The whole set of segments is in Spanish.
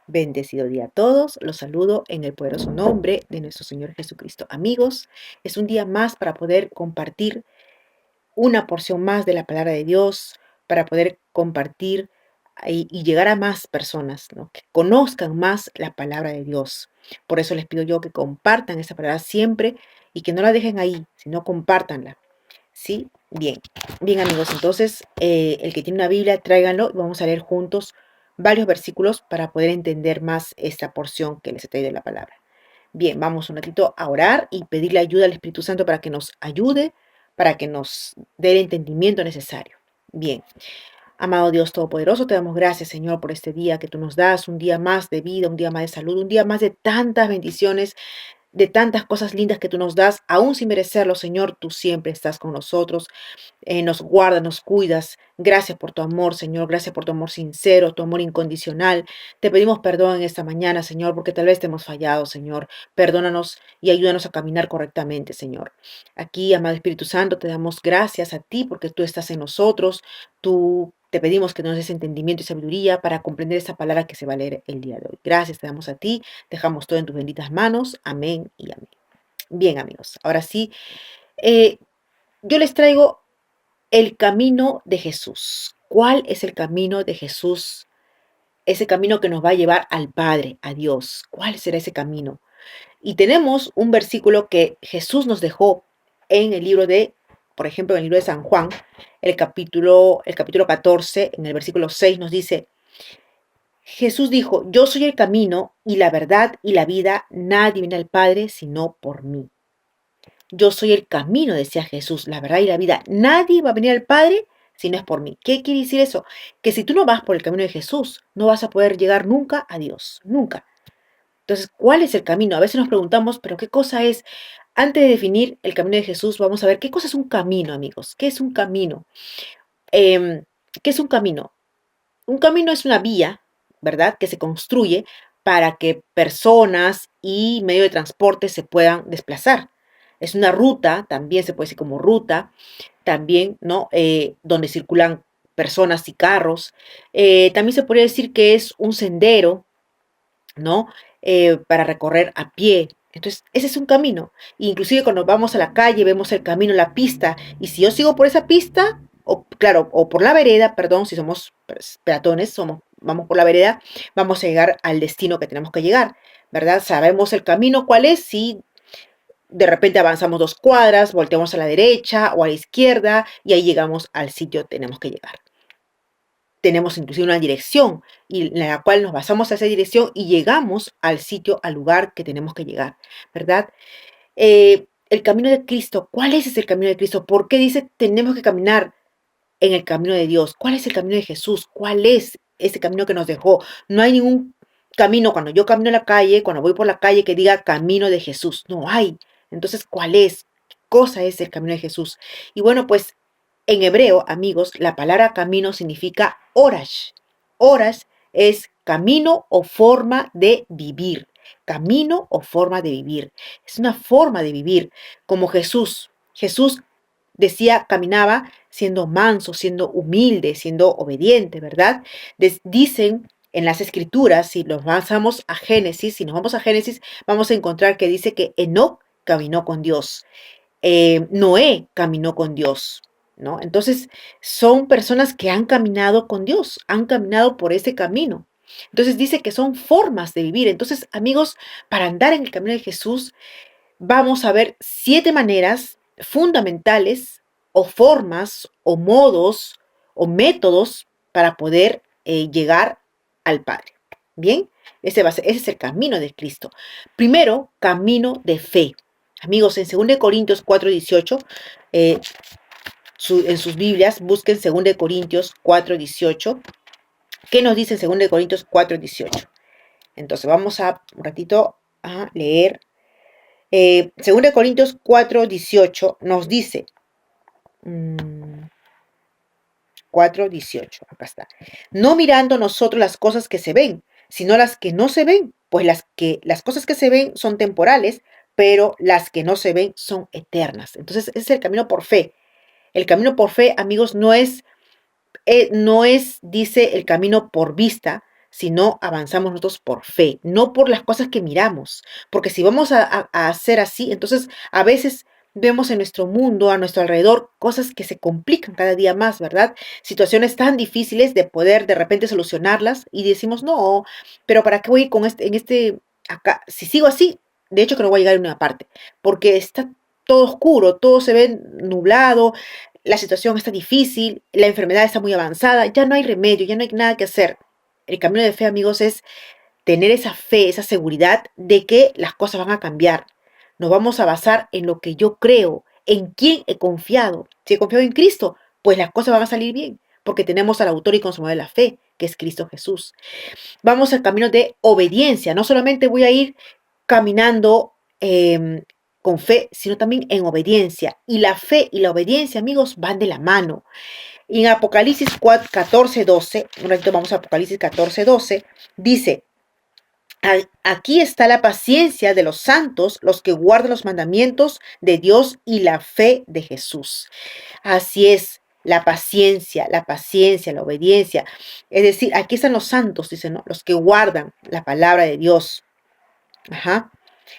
Bendecido día a todos. Los saludo en el poderoso nombre de nuestro Señor Jesucristo. Amigos, es un día más para poder compartir una porción más de la palabra de Dios, para poder compartir y llegar a más personas, ¿no? Que conozcan más la palabra de Dios. Por eso les pido yo que compartan esta palabra siempre y que no la dejen ahí, sino compártanla. ¿Sí? Bien, bien amigos, entonces el que tiene una Biblia, tráiganlo y vamos a leer juntos varios versículos para poder entender más esta porción que les he traído de la palabra. Bien, vamos un ratito a orar y pedirle ayuda al Espíritu Santo para que nos ayude, para que nos dé el entendimiento necesario. Bien, amado Dios Todopoderoso, te damos gracias, Señor, por este día que tú nos das, un día más de vida, un día más de salud, un día más de tantas bendiciones, de tantas cosas lindas que tú nos das, aún sin merecerlo, Señor, tú siempre estás con nosotros, nos guardas, nos cuidas. Gracias por tu amor, Señor. Gracias por tu amor sincero, tu amor incondicional. Te pedimos perdón en esta mañana, Señor, porque tal vez te hemos fallado, Señor. Perdónanos y ayúdanos a caminar correctamente, Señor. Aquí, amado Espíritu Santo, te damos gracias a ti porque tú estás en nosotros. Tú te pedimos que nos des entendimiento y sabiduría para comprender esta palabra que se va a leer el día de hoy. Gracias, te damos a ti. Dejamos todo en tus benditas manos. Amén y amén. Bien, amigos. Ahora sí, yo les traigo el camino de Jesús. ¿Cuál es el camino de Jesús? Ese camino que nos va a llevar al Padre, a Dios. ¿Cuál será ese camino? Y tenemos un versículo que Jesús nos dejó en el libro de, por ejemplo, en el libro de San Juan, el capítulo 14, en el versículo 6 nos dice, Jesús dijo, yo soy el camino y la verdad y la vida, nadie viene al Padre sino por mí. Yo soy el camino, decía Jesús, la verdad y la vida. Nadie va a venir al Padre si no es por mí. ¿Qué quiere decir eso? Que si tú no vas por el camino de Jesús, no vas a poder llegar nunca a Dios, nunca. Entonces, ¿cuál es el camino? A veces nos preguntamos, ¿pero qué cosa es? Antes de definir el camino de Jesús, vamos a ver qué cosa es un camino, amigos. ¿Qué es un camino? Em, ¿Qué es un camino? Un camino es una vía, ¿verdad? Que se construye para que personas y medio de transporte se puedan desplazar. Es una ruta, también se puede decir como ruta, también, ¿no? Donde circulan personas y carros. También se podría decir que es un sendero, ¿no? Para recorrer a pie. Entonces, ese es un camino. Inclusive cuando vamos a la calle, vemos el camino, la pista, y si yo sigo por esa pista, o claro, o por la vereda, perdón, si somos peatones, vamos por la vereda, vamos a llegar al destino que tenemos que llegar, ¿verdad? Sabemos el camino cuál es, si de repente avanzamos 2 cuadras, volteamos a la derecha o a la izquierda, y ahí llegamos al sitio que tenemos que llegar. Tenemos inclusive una dirección y en la cual nos basamos a esa dirección y llegamos al sitio, al lugar que tenemos que llegar, ¿verdad? El camino de Cristo, ¿cuál es ese camino de Cristo? ¿Por qué dice tenemos que caminar en el camino de Dios? ¿Cuál es el camino de Jesús? ¿Cuál es ese camino que nos dejó? No hay ningún camino cuando yo camino en la calle, cuando voy por la calle que diga camino de Jesús. No hay. Entonces, ¿cuál es? ¿Qué cosa es el camino de Jesús? Y bueno, pues en hebreo, amigos, la palabra camino significa orash. Orash es camino o forma de vivir. Camino o forma de vivir. Es una forma de vivir como Jesús. Jesús decía, caminaba siendo manso, siendo humilde, siendo obediente, ¿verdad? Dicen en las escrituras, si nos vamos a Génesis, vamos a encontrar que dice que Enoc caminó con Dios, Noé caminó con Dios, ¿no? Entonces, son personas que han caminado con Dios, han caminado por ese camino. Entonces dice que son formas de vivir. Entonces, amigos, para andar en el camino de Jesús, vamos a ver 7 maneras fundamentales o formas o modos o métodos para poder llegar al Padre. Bien, ese es el camino de Cristo. Primero, camino de fe. Amigos, en 2 Corintios 4:18, eh, en sus Biblias, busquen 2 Corintios 4:18. ¿Qué nos dice 2 Corintios 4:18? Entonces, vamos a un ratito a leer. 2 Corintios 4:18 nos dice, 4:18, acá está, no mirando nosotros las cosas que se ven, sino las que no se ven, pues las cosas que se ven son temporales, pero las que no se ven son eternas. Entonces, ese es el camino por fe. El camino por fe, amigos, no es, dice el camino por vista, sino avanzamos nosotros por fe, no por las cosas que miramos. Porque si vamos a hacer así, entonces a veces vemos en nuestro mundo, a nuestro alrededor, cosas que se complican cada día más, ¿verdad? Situaciones tan difíciles de poder de repente solucionarlas y decimos, no, pero ¿para qué voy a ir con acá? Si sigo así, de hecho que no voy a llegar a una parte, porque está todo oscuro, todo se ve nublado, la situación está difícil, la enfermedad está muy avanzada, ya no hay remedio, ya no hay nada que hacer. El camino de fe, amigos, es tener esa fe, esa seguridad de que las cosas van a cambiar. Nos vamos a basar en lo que yo creo, en quién he confiado. Si he confiado en Cristo, pues las cosas van a salir bien, porque tenemos al autor y consumador de la fe, que es Cristo Jesús. Vamos al camino de obediencia. No solamente voy a ir caminando con fe, sino también en obediencia. Y la fe y la obediencia, amigos, van de la mano. Y en Apocalipsis 14:12, un ratito vamos a Apocalipsis 14:12, dice, aquí está la paciencia de los santos, los que guardan los mandamientos de Dios y la fe de Jesús. Así es, la paciencia, la obediencia. Es decir, aquí están los santos, dicen, ¿no? Los que guardan la palabra de Dios. Ajá.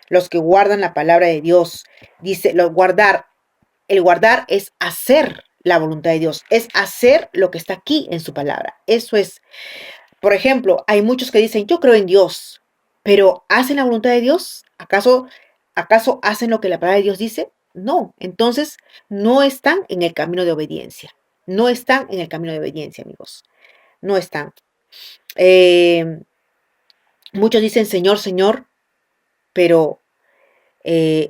Los que guardan la palabra de Dios. Dice, el guardar es hacer la voluntad de Dios, es hacer lo que está aquí en su palabra. Eso es. Por ejemplo, hay muchos que dicen, yo creo en Dios, pero ¿hacen la voluntad de Dios? ¿Acaso hacen lo que la palabra de Dios dice? No, entonces no están en el camino de obediencia. No están en el camino de obediencia, amigos. No están. Eh, Muchos dicen Señor, Señor, pero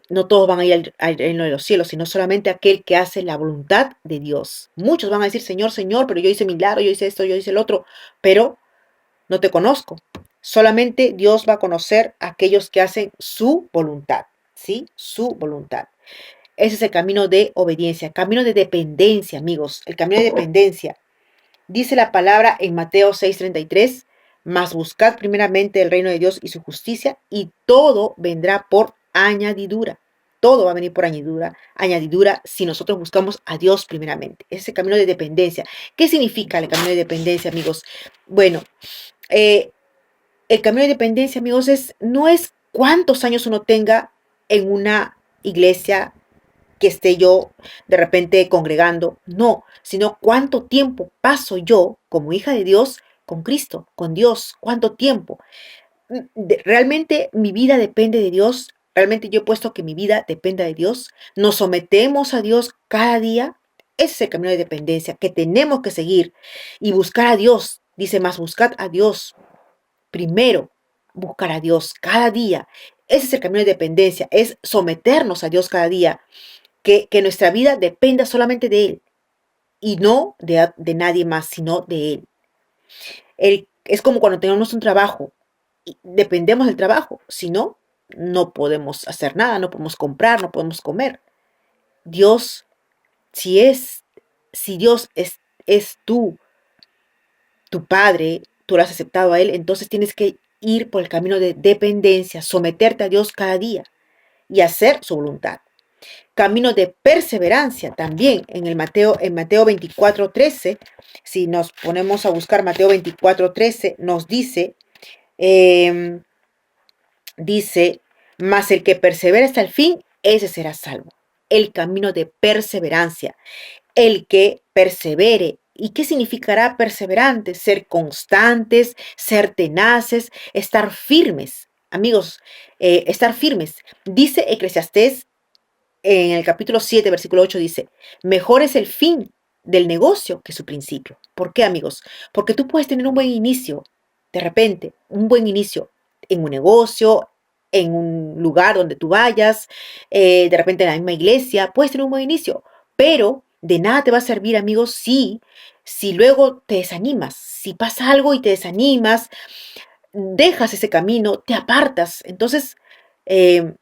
no todos van a ir al reino de los cielos, sino solamente aquel que hace la voluntad de Dios. Muchos van a decir Señor, Señor, pero yo hice milagro, yo hice esto, yo hice el otro, pero no te conozco. Solamente Dios va a conocer a aquellos que hacen su voluntad, ¿sí? Su voluntad. Ese es el camino de obediencia, camino de dependencia, amigos, el camino de dependencia. Dice la palabra en Mateo 6:33, mas buscad primeramente el reino de Dios y su justicia, y todo vendrá por añadidura. Todo va a venir por añadidura si nosotros buscamos a Dios primeramente. Ese es el camino de dependencia. ¿Qué significa el camino de dependencia, amigos? Bueno, eh, el camino de dependencia, amigos, no es cuántos años uno tenga en una iglesia que esté yo de repente congregando, no, sino cuánto tiempo paso yo como hija de Dios con Cristo, con Dios, cuánto tiempo. Realmente mi vida depende de Dios, realmente yo he puesto que mi vida dependa de Dios, nos sometemos a Dios cada día, ese es el camino de dependencia que tenemos que seguir y buscar a Dios, dice más, buscad a Dios primero, buscar a Dios cada día. Ese es el camino de dependencia, es someternos a Dios cada día, que nuestra vida dependa solamente de Él y no de nadie más, sino de Él. Es como cuando tenemos un trabajo y dependemos del trabajo, si no, no podemos hacer nada, no podemos comprar, no podemos comer. Dios, si es, si Dios es tu Padre, tú lo has aceptado a Él, entonces tienes que ir por el camino de dependencia, someterte a Dios cada día y hacer su voluntad. Camino de perseverancia también en Mateo 24:13, si nos ponemos a buscar Mateo 24:13, nos eh, dice, mas el que persevera hasta el fin, ese será salvo. El camino de perseverancia, el que persevere. ¿Y qué significará perseverantes? Ser constantes, ser tenaces, estar firmes. Amigos, estar firmes. Dice Eclesiastés en el capítulo 7, versículo 8 dice, mejor es el fin del negocio que su principio. ¿Por qué, amigos? Porque tú puedes tener un buen inicio, de repente, un buen inicio en un negocio, en un lugar donde tú vayas, de repente en la misma iglesia, puedes tener un buen inicio, pero de nada te va a servir, amigos, si luego te desanimas, si pasa algo y te desanimas, dejas ese camino, te apartas. Entonces, eh,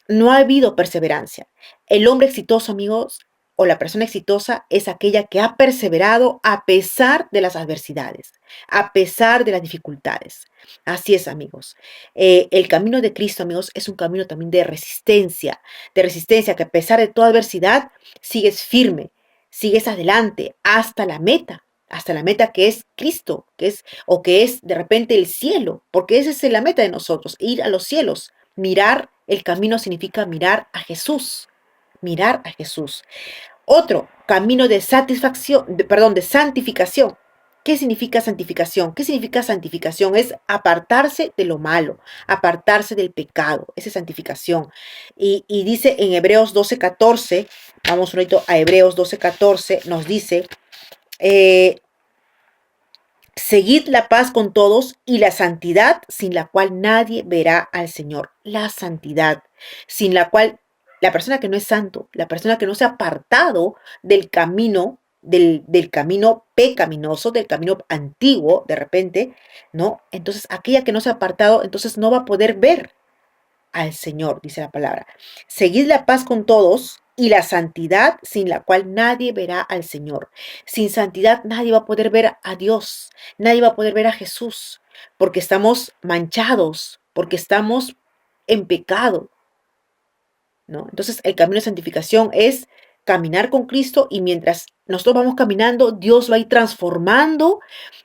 no ha habido perseverancia. El hombre exitoso, amigos, o la persona exitosa es aquella que ha perseverado a pesar de las adversidades, a pesar de las dificultades. Así es, amigos. El camino de Cristo, amigos, es un camino también de resistencia que a pesar de toda adversidad sigues firme, sigues adelante hasta la meta. hasta la meta que es Cristo, que es de repente el cielo, porque esa es la meta de nosotros, ir a los cielos. Mirar el camino significa mirar a Jesús. Otro, camino de satisfacción, perdón, de santificación. ¿Qué significa santificación? ¿Qué significa santificación? Es apartarse de lo malo, apartarse del pecado. Esa es santificación. Y dice en Hebreos 12:14, vamos un ratito a Hebreos 12:14, nos dice, eh, seguid la paz con todos y la santidad sin la cual nadie verá al Señor. La santidad, sin la cual la persona que no es santo, la persona que no se ha apartado del camino, del camino pecaminoso, del camino antiguo, de repente, ¿no? Entonces, aquella que no se ha apartado, entonces no va a poder ver al Señor, dice la palabra. Seguid la paz con todos y la santidad sin la cual nadie verá al Señor. Sin santidad nadie va a poder ver a Dios, nadie va a poder ver a Jesús, porque estamos manchados, porque estamos en pecado, ¿no? Entonces el camino de santificación es caminar con Cristo y mientras nosotros vamos caminando, Dios va a ir transformando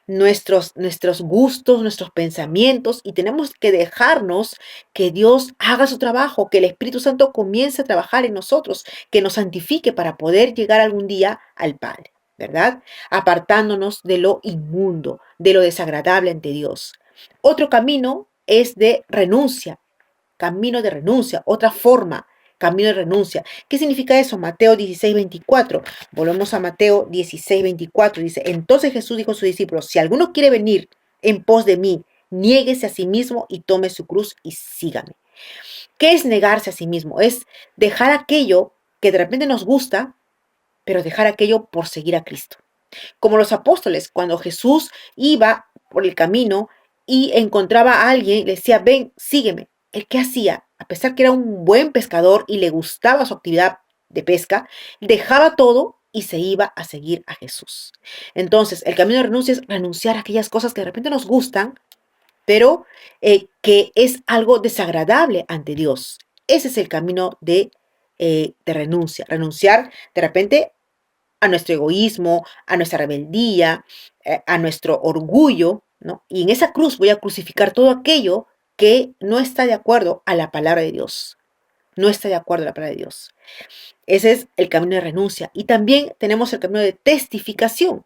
nuestros gustos, nuestros pensamientos y tenemos que dejarnos que Dios haga su trabajo, que el Espíritu Santo comience a trabajar en nosotros, que nos santifique para poder llegar algún día al Padre, ¿verdad? Apartándonos de lo inmundo, de lo desagradable ante Dios. Otro camino es de renuncia, camino de renuncia, otra forma, camino de renuncia. ¿Qué significa eso? Mateo 16:24. Volvemos a Mateo 16:24. Dice, entonces Jesús dijo a sus discípulos, si alguno quiere venir en pos de mí, niéguese a sí mismo y tome su cruz y sígame. ¿Qué es negarse a sí mismo? Es dejar aquello que de repente nos gusta, pero dejar aquello por seguir a Cristo. Como los apóstoles, cuando Jesús iba por el camino y encontraba a alguien, le decía, ven, sígueme. ¿El qué hacía? A pesar que era un buen pescador y le gustaba su actividad de pesca, dejaba todo y se iba a seguir a Jesús. Entonces, el camino de renuncia es renunciar a aquellas cosas que de repente nos gustan, pero que es algo desagradable ante Dios. Ese es el camino de renuncia. Renunciar de repente a nuestro egoísmo, a nuestra rebeldía, a nuestro orgullo, ¿no? Y en esa cruz voy a crucificar todo aquello que no está de acuerdo a la palabra de Dios. No está de acuerdo a la palabra de Dios. Ese es el camino de renuncia. Y también tenemos el camino de testificación.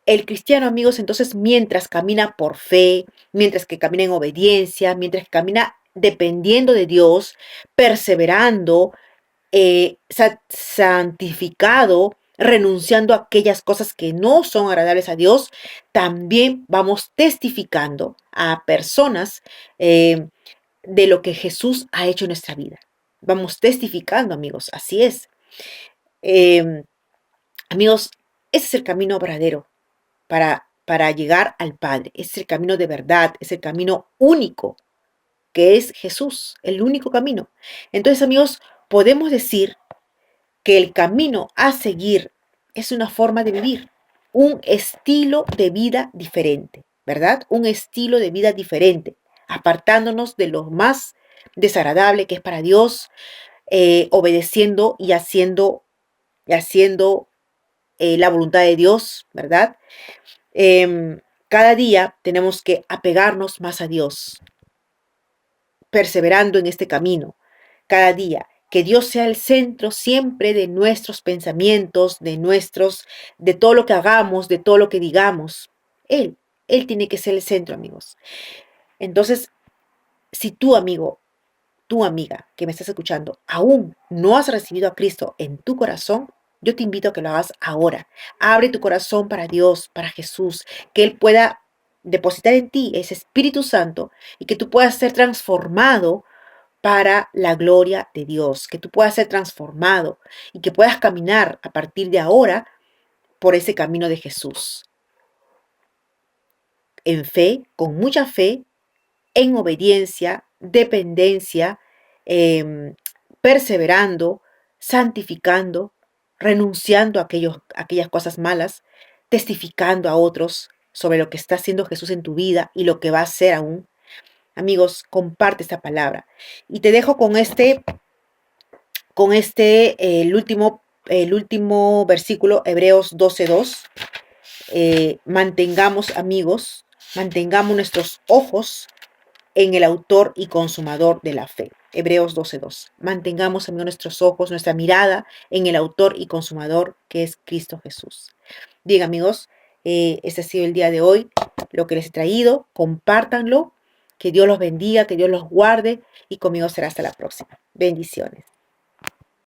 El cristiano, amigos, entonces, mientras camina por fe, mientras que camina en obediencia, mientras que camina dependiendo de Dios, perseverando, santificado, renunciando a aquellas cosas que no son agradables a Dios, también vamos testificando a personas de lo que Jesús ha hecho en nuestra vida. Vamos testificando, amigos, así es. Eh, Amigos, ese es el camino verdadero para llegar al Padre. Ese es el camino de verdad, es el camino único, que es Jesús, el único camino. Entonces, amigos, podemos decir que el camino a seguir es una forma de vivir, un estilo de vida diferente, ¿verdad? Un estilo de vida diferente, apartándonos de lo más desagradable que es para Dios, obedeciendo y haciendo la voluntad de Dios, ¿verdad? Cada día tenemos que apegarnos más a Dios, perseverando en este camino, cada día. Que Dios sea el centro siempre de nuestros pensamientos, de todo lo que hagamos, de todo lo que digamos. Él tiene que ser el centro, amigos. Entonces, si tú, amigo, tu amiga que me estás escuchando, aún no has recibido a Cristo en tu corazón, yo te invito a que lo hagas ahora. Abre tu corazón para Dios, para Jesús, que Él pueda depositar en ti ese Espíritu Santo y que tú puedas ser transformado para la gloria de Dios, que tú puedas ser transformado y que puedas caminar a partir de ahora por ese camino de Jesús. En fe, con mucha fe, en obediencia, dependencia, eh, perseverando, santificando, renunciando a aquellas cosas malas, testificando a otros sobre lo que está haciendo Jesús en tu vida y lo que va a hacer aún. Amigos, comparte esta palabra. Y te dejo el último versículo, Hebreos 12:2. mantengamos, amigos, mantengamos nuestros ojos en el autor y consumador de la fe. Hebreos 12:2. Mantengamos, amigos, nuestros ojos, nuestra mirada en el autor y consumador que es Cristo Jesús. Bien, amigos, este ha sido el día de hoy, lo que les he traído. Compártanlo. Que Dios los bendiga, que Dios los guarde y conmigo será hasta la próxima. Bendiciones.